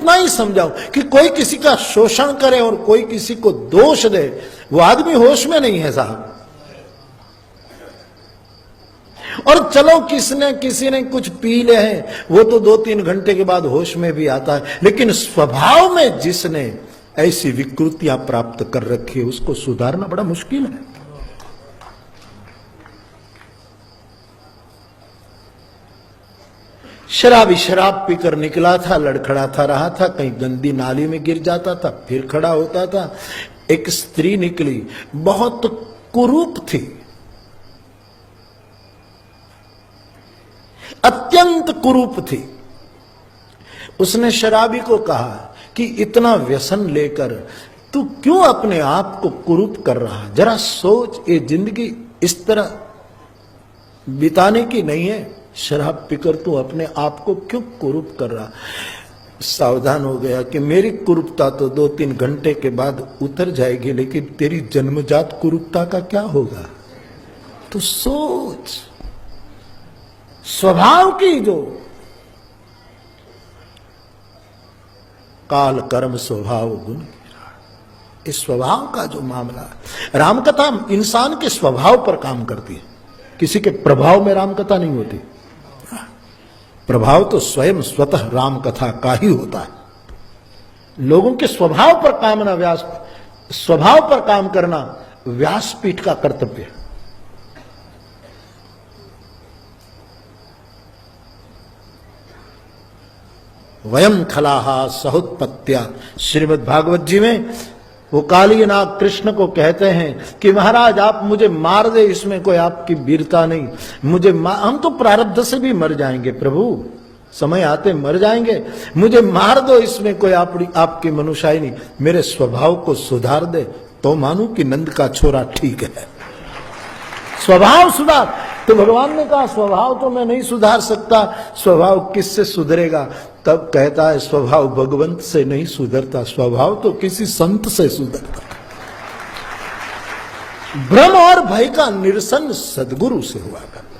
इतना ही समझाऊं कि कोई किसी का शोषण करे और कोई किसी को दोष दे, वो आदमी होश में नहीं है साहब। और चलो किसी ने कुछ पी ले हैं, वो तो 2-3 घंटे के बाद होश में भी आता है, लेकिन स्वभाव में जिसने ऐसी विकृतियां प्राप्त कर रखी है उसको सुधारना बड़ा मुश्किल है। शराबी शराब पीकर निकला था, लड़खड़ाता रहा था, कहीं गंदी नाली में गिर जाता था, फिर खड़ा होता था। एक स्त्री निकली, बहुत कुरूप थी, अत्यंत कुरूप थी। उसने शराबी को कहा कि इतना व्यसन लेकर तू क्यों अपने आप को कुरूप कर रहा, जरा सोच, ये जिंदगी इस तरह बिताने की नहीं है। शराब पीकर तू अपने आप को क्यों कुरूप कर रहा। सावधान हो गया कि मेरी कुरूपता तो 2-3 घंटे के बाद उतर जाएगी, लेकिन तेरी जन्मजात कुरूपता का क्या होगा। तो सोच, स्वभाव की जो काल कर्म स्वभाव गुण, इस स्वभाव का जो मामला है, रामकथा इंसान के स्वभाव पर काम करती है, किसी के प्रभाव में रामकथा नहीं होती। प्रभाव तो स्वयं स्वतः रामकथा का ही होता है। लोगों के स्वभाव पर स्वभाव पर काम करना व्यासपीठ का कर्तव्य है। वयम खलाहा सहुत्पत्त्या, श्रीमद् भागवत जी में वो काली नाग कृष्ण को कहते हैं कि महाराज आप मुझे मार दे, इसमें कोई आपकी वीरता नहीं, हम तो प्रारब्ध से भी मर जाएंगे प्रभु, समय आते मर जाएंगे, मुझे मार दो, इसमें कोई आपकी मनुष्याई नहीं, मेरे स्वभाव को सुधार दे तो मानू कि नंद का छोरा ठीक है। स्वभाव सुधार। तो भगवान ने कहा स्वभाव तो मैं नहीं सुधार सकता, स्वभाव किससे सुधरेगा। तब कहता है स्वभाव भगवंत से नहीं सुधरता, स्वभाव तो किसी संत से सुधरता। भ्रम और भय का निरसन सद्गुरु से हुआ करता।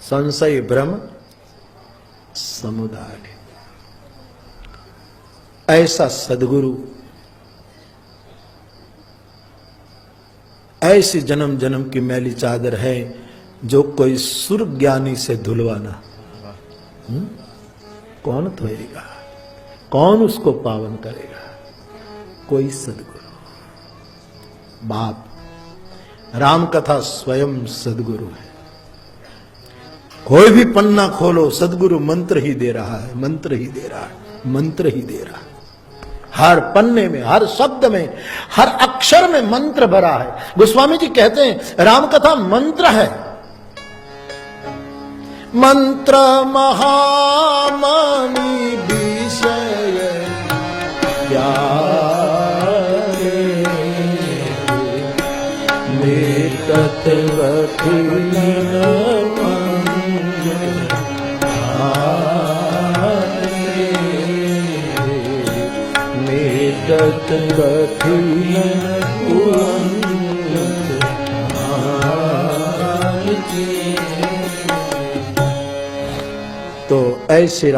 संशय भ्रम समुदाय, ऐसा सद्गुरु, ऐसी जन्म जन्म की मैली चादर है जो कोई सुर ज्ञानी से धुलवाना कौन धोएगा, कौन उसको पावन करेगा। कोई सद्गुरु, बाप राम कथा स्वयं सद्गुरु है। कोई भी पन्ना खोलो सद्गुरु मंत्र ही दे रहा है, मंत्र ही दे रहा है, मंत्र ही दे रहा है। हर पन्ने में, हर शब्द में, हर अक्षर में मंत्र भरा है। गोस्वामी जी कहते हैं रामकथा मंत्र है। मंत्र महामणि विषय प्यारे, निकट कठिन तो ऐसे